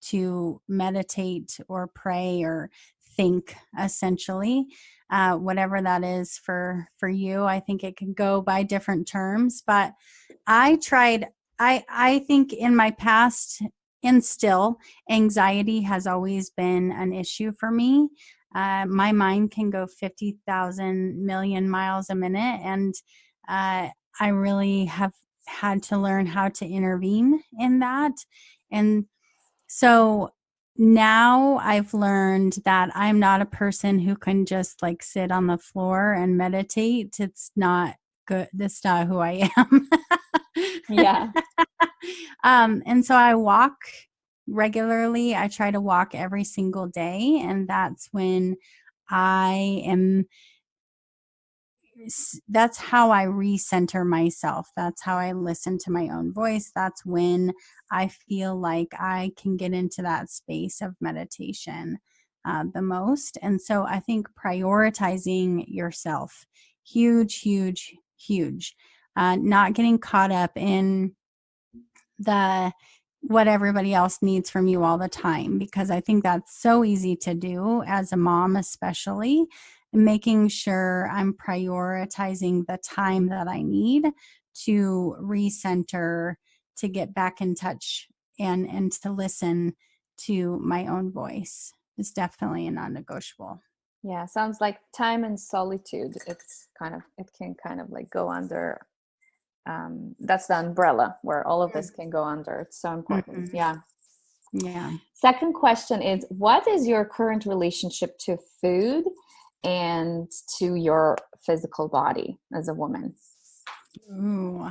to meditate or pray or think, essentially. Whatever that is for you. I think it can go by different terms, but I think in my past and still, anxiety has always been an issue for me. My mind can go 50,000 million miles a minute, and I really have had to learn how to intervene in that. And so now I've learned that I'm not a person who can just like sit on the floor and meditate. It's not good. That's not who I am. Yeah. And so I walk regularly. I try to walk every single day. And that's when I am that's how I recenter myself. That's how I listen to my own voice. That's when I feel like I can get into that space of meditation the most. And so I think prioritizing yourself, huge, huge, huge. Not getting caught up in the what everybody else needs from you all the time, because I think that's so easy to do as a mom, especially making sure I'm prioritizing the time that I need to recenter, to get back in touch and to listen to my own voice is definitely a non-negotiable. Yeah, sounds like time and solitude. It can kind of like go under, that's the umbrella where all of this can go under. It's so important. Mm-hmm. Yeah. Yeah. Second question is, what is your current relationship to food and to your physical body as a woman? Ooh.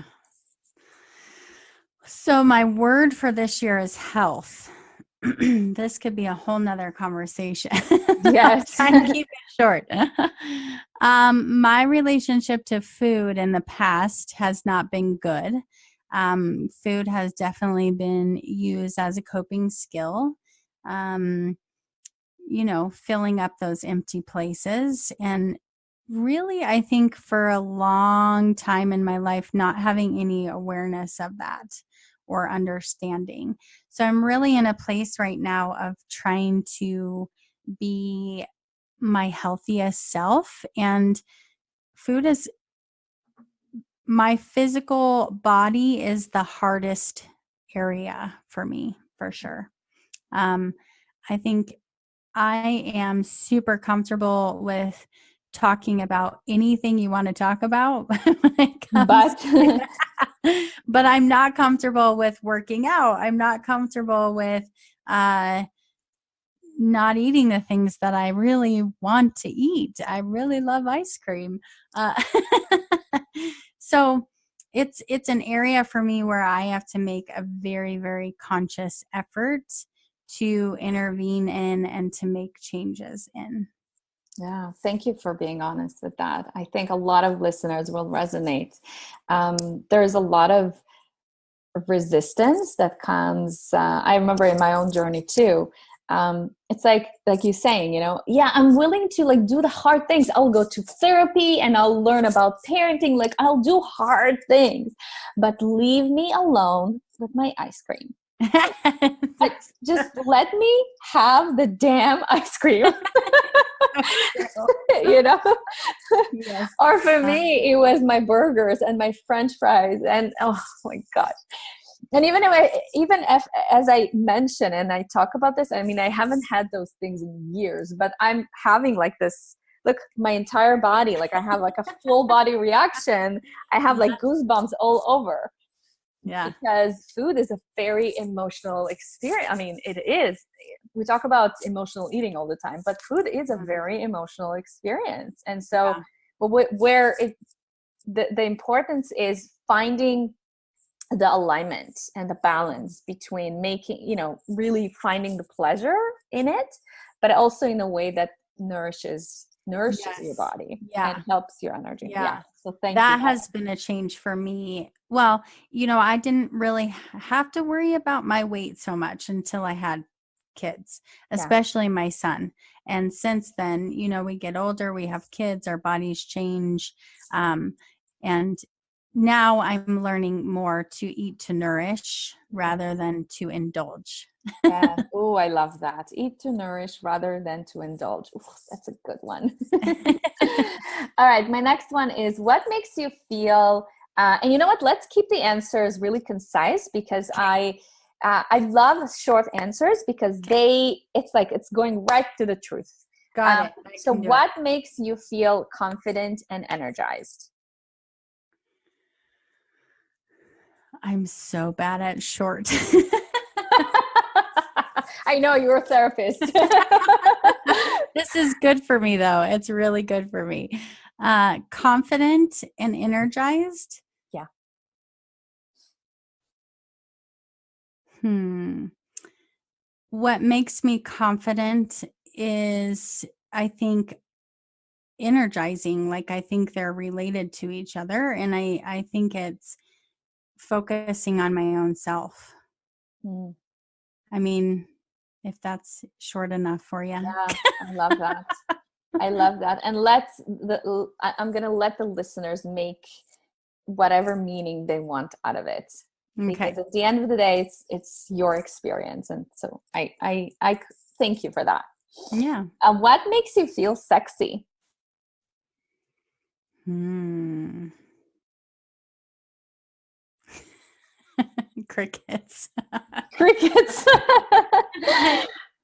So my word for this year is health. This could be a whole nother conversation. Yes. Try and keep it short. My relationship to food in the past has not been good. Food has definitely been used as a coping skill. Filling up those empty places. And really, I think for a long time in my life, not having any awareness of that or understanding. So I'm really in a place right now of trying to be my healthiest self. And food is my physical body is the hardest area for me, for sure. I think I am super comfortable with talking about anything you want to talk about when it comes but I'm not comfortable with working out. I'm not comfortable with not eating the things that I really want to eat. I really love ice cream. So it's an area for me where I have to make a very, very conscious effort to intervene in and to make changes in. Yeah, thank you for being honest with that. I think a lot of listeners will resonate. There's a lot of resistance that comes. I remember in my own journey too. It's like you saying, yeah, I'm willing to like do the hard things. I'll go to therapy and I'll learn about parenting. Like I'll do hard things, but leave me alone with my ice cream. Like, just let me have the damn ice cream. Yes. Or for me, it was my burgers and my French fries, and oh my gosh. And if as I mentioned and I talk about this, I mean, I haven't had those things in years, but I'm having like this, look, my entire body, like I have like a full body reaction. I have like goosebumps all over. Yeah. Because food is a very emotional experience. I mean, it is. We talk about emotional eating all the time, but food is a very emotional experience. And so where the importance is finding the alignment and the balance between making, really finding the pleasure in it, but also in a way that nourishes your body and helps your energy. Yeah. So thank you. That has been a change for me. Well, I didn't really have to worry about my weight so much until I had kids, especially my son. And since then, we get older, we have kids, our bodies change. And now I'm learning more to eat to nourish rather than to indulge. Yeah. Oh, I love that. Eat to nourish rather than to indulge. Ooh, that's a good one. All right. My next one is, what makes you feel, and you know what? Let's keep the answers really concise, because I love short answers, because it's like it's going right to the truth. Got it. I So can do what makes you feel confident and energized? I'm so bad at short. I know, you're a therapist. This is good for me, though. It's really good for me. Confident and energized. Yeah. What makes me confident is, I think, energizing. Like, I think they're related to each other. And I think it's focusing on my own self. Mm. I mean, if that's short enough for you. Yeah, I love that. I love that. And I'm going to let the listeners make whatever meaning they want out of it. Okay. Because at the end of the day, it's your experience. And so I thank you for that. Yeah. What makes you feel sexy? Crickets. Crickets.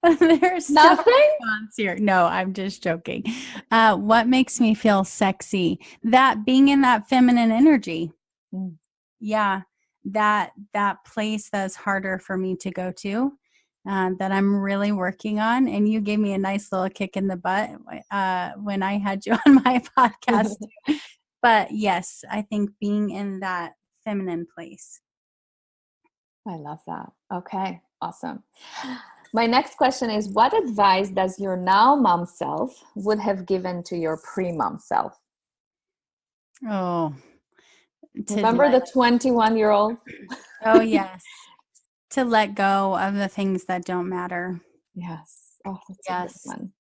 There's Nothing? no response here. No, I'm just joking. What makes me feel sexy? That being in that feminine energy. Mm. Yeah, that place that's harder for me to go to, that I'm really working on. And you gave me a nice little kick in the butt when I had you on my podcast. But yes, I think being in that feminine place. I love that. Okay, awesome. My next question is, what advice does your now mom self would have given to your pre-mom self? Oh, Remember the 21-year-old? Oh, yes. To let go of the things that don't matter. Yes. Oh, that's Yes. a good one.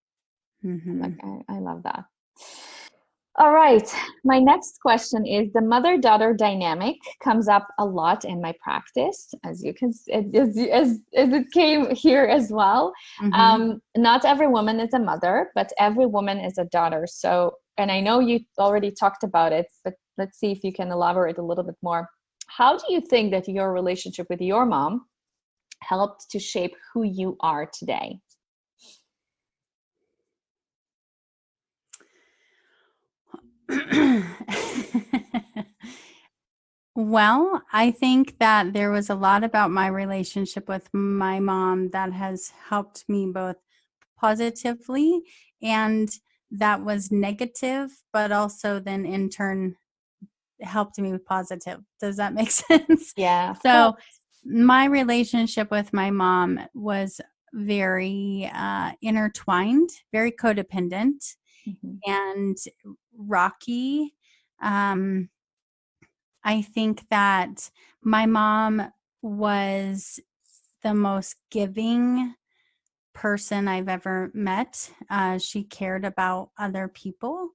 Mm-hmm. I love that. All right. My next question is, the mother-daughter dynamic comes up a lot in my practice, as you can, as it came here as well. Mm-hmm. Not every woman is a mother, but every woman is a daughter. So, and I know you already talked about it, but let's see if you can elaborate a little bit more. How do you think that your relationship with your mom helped to shape who you are today? Well, I think that there was a lot about my relationship with my mom that has helped me both positively, and that was negative, but also then in turn helped me with positive. Does that make sense? Yeah. So my relationship with my mom was very intertwined, very codependent, Mm-hmm. and rocky. I think that my mom was the most giving person I've ever met. She cared about other people,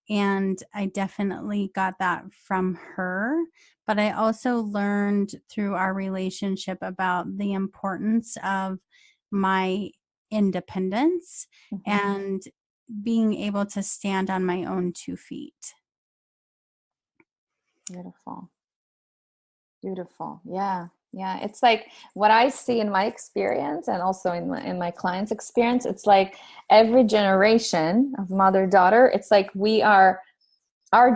and I definitely got that from her. But I also learned through our relationship about the importance of my independence Mm-hmm. and being able to stand on my own 2 feet. Beautiful. Beautiful. Yeah. Yeah. It's like what I see in my experience, and also in my clients' experience, it's like every generation of mother-daughter, it's like our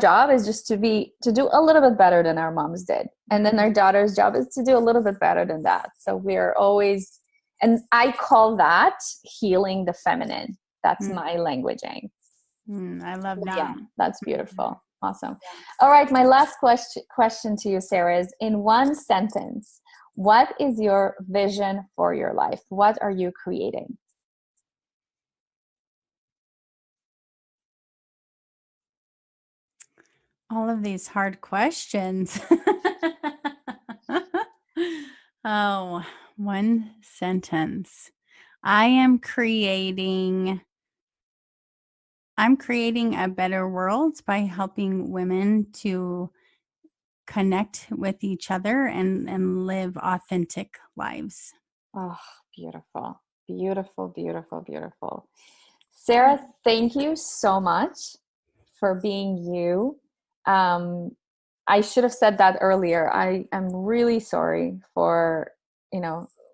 job is just to do a little bit better than our moms did. And then our daughter's job is to do a little bit better than that. So we're always, and I call that healing the feminine. That's my languaging. I love that. Yeah, that's beautiful. Awesome. All right, my last question to you, Sarah, is, in one sentence, what is your vision for your life? What are you creating? All of these hard questions. Oh, one sentence. I'm creating a better world by helping women to connect with each other and live authentic lives. Oh, beautiful, beautiful, beautiful, beautiful. Sarah, thank you so much for being you. I should have said that earlier. I am really sorry for,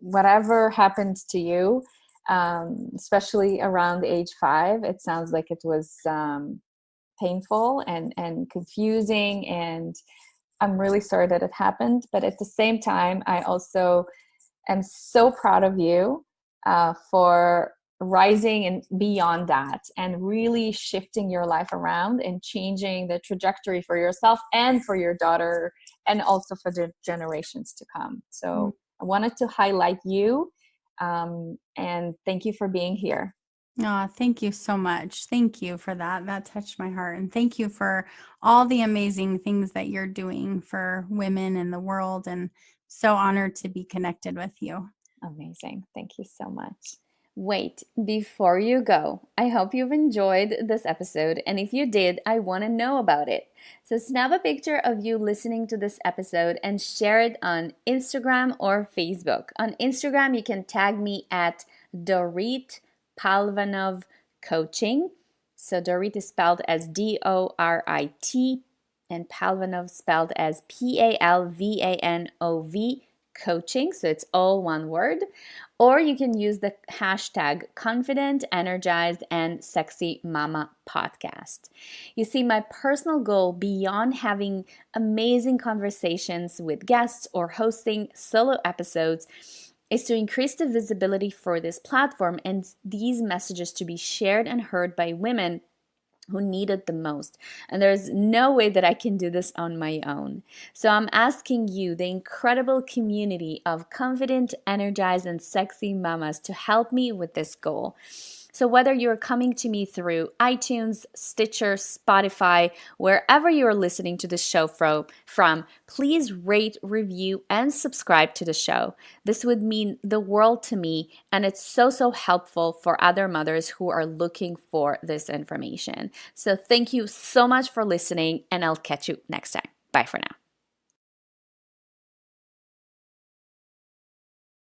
whatever happened to you, especially around age 5. It sounds like it was painful and confusing, and I'm really sorry that it happened. But at the same time, I also am so proud of you for rising and beyond that and really shifting your life around and changing the trajectory for yourself and for your daughter and also for the generations to come. So I wanted to highlight you, and thank you for being here. Oh, thank you so much. Thank you for that. That touched my heart. And thank you for all the amazing things that you're doing for women in the world. And so honored to be connected with you. Amazing. Thank you so much. Wait, before you go, I hope you've enjoyed this episode, and if you did, I want to know about it. So snap a picture of you listening to this episode and share it on Instagram or Facebook. On Instagram, you can tag me at Dorit Palvanov Coaching. So Dorit is spelled as Dorit and Palvanov spelled as Palvanov Coaching. So it's all one word. Or you can use the hashtag Confident, Energized, and Sexy Mama Podcast. You see, my personal goal beyond having amazing conversations with guests or hosting solo episodes is to increase the visibility for this platform and these messages to be shared and heard by women who need it the most. And there's no way that I can do this on my own. So I'm asking you, the incredible community of confident, energized, and sexy mamas, to help me with this goal. So whether you're coming to me through iTunes, Stitcher, Spotify, wherever you're listening to the show from, please rate, review, and subscribe to the show. This would mean the world to me, and it's so helpful for other mothers who are looking for this information. So thank you so much for listening, and I'll catch you next time. Bye for now.